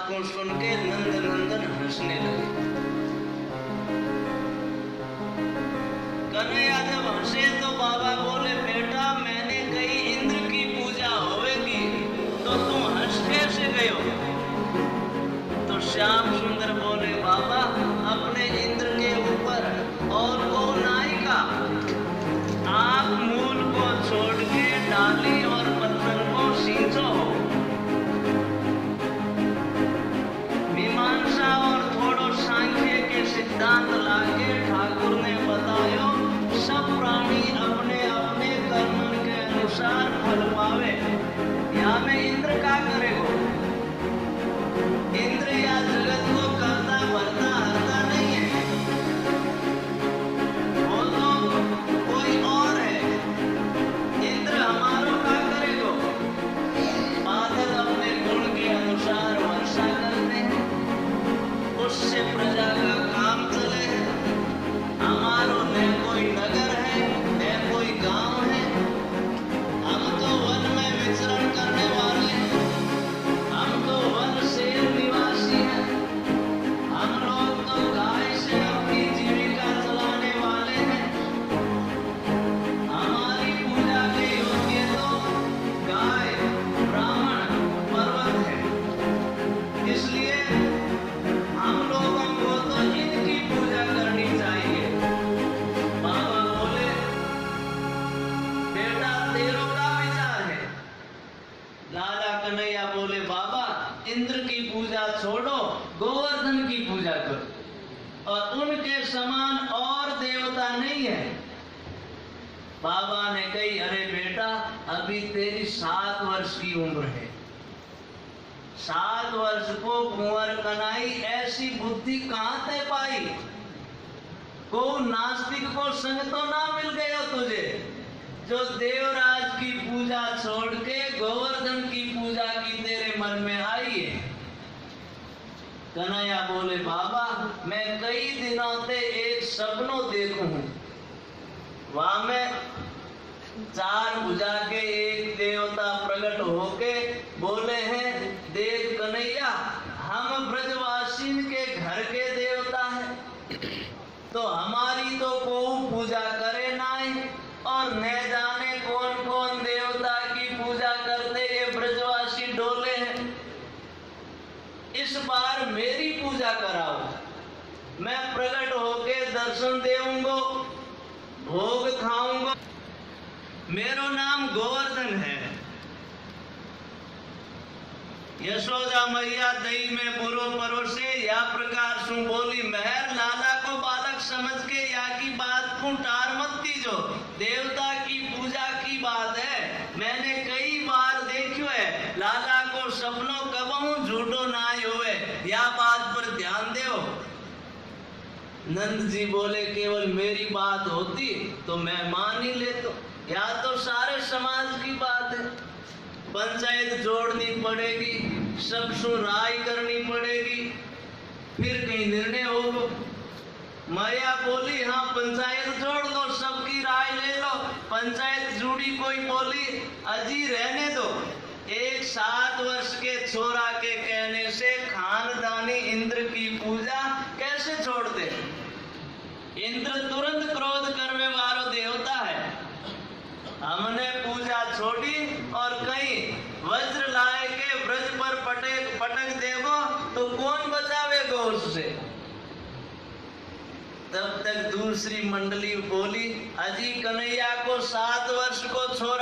को सुन के नंद नंदन हंसने लगे। कन्हैया जब हंसे तो बाबा बोले, बेटा मैंने कही इंद्र की पूजा होवेगी तो तुम हंस कैसे गए हो? तो श्याम सुंदर बोले, बाबा अपने इंद्र के ऊपर और को नायिका, आप मूल को छोड़ के डाली और पत्थर को सींचो। मीमांसा और थोड़ो सांख्य के सिद्धांत लाके ठाकुर ने बतायो, सब प्राणी अपने अपने कर्म के अनुसार फल पावे। या में इंद्र का करेगो? इंद्र या जगत को करता भरता हरता नहीं है, वो तो कोई और है। इंद्र हमारो का करेगो? बादल अपने गुण के अनुसार वर्षा करते हैं, उससे प्रजा का काम चले। हमारो न कोई नगर है न कोई गांव है, हम तो वन में विचरण करने वाले हैं, हम तो वन से निवासी हैं, हम लोग तो गाय से अपनी जीविका चलाने वाले हैं। हमारी पूजा के योग्य तो गाय, ब्राह्मण, पर्वत है, इसलिए हम लोगों को तो इनकी पूजा करनी चाहिए। बाबा बोले, बेटा तेरो का विचार है? लाला कन्हैया बोले, बाबा इंद्र की पूजा छोड़ो, गोवर्धन की पूजा करो, और उनके समान और देवता नहीं है। बाबा ने कही, अरे बेटा अभी तेरी 7 वर्ष की उम्र है, 7 वर्ष को कुंवर कनाई ऐसी बुद्धि कहां ते पाई? को नास्तिक को संग तो ना मिल गया तुझे, जो देवराज की पूजा छोड़ के गोवर्धन की पूजा की तेरे मन में आई है। कन्हैया बोले, बाबा मैं कई दिनों से एक सपनों देखूं हूं, वहां में 4 भुजा के एक देवता प्रकट होके बोले हैं, देव कन्हैया हम ब्रजवासी के घर के देवता हैं, तो हमारी तो को पूजा करे नाई, और न जाने कौन कौन देवता की पूजा करते ये ब्रजवासी डोले हैं। इस बार मेरी पूजा कराओ, मैं प्रकट होके दर्शन देऊंगा, भोग खाऊंगा। मेरो नाम गोवर्धन है। यशोदा मैया दही में बुरो परोसे या प्रकार सु बोली, महर लाला को बालक समझ के या की बात को टार मत दीजो, देवता की पूजा की बात है। मैंने कई बार देखियो है, लाला को सपनों कबहू झूठो ना होवे, या बात पर ध्यान दो। नंद जी बोले, केवल मेरी बात होती तो मैं मान ही लेता, या तो सारे समाज की बात है, पंचायत जोड़नी पड़ेगी, सबसे राय करनी पड़ेगी, फिर कहीं निर्णय होगा। मैया बोली, हाँ पंचायत जोड़ दो, सबकी राय ले लो। पंचायत जुड़ी, कोई बोली अजी रहने दो। एक 7 वर्ष के छोरा के कहने से खानदानी इंद्र की पूजा कैसे छोड़ दे? इंद्र तुरंत क्रोध करने वाला देवता है। हमने पूजा छोड़ी और कहीं वज्र लाए के ब्रज पर पटक देगो तो कौन बचावेगो उससे? तब तक दूसरी मंडली बोली, अजी कन्हैया को 7 वर्ष को छोरा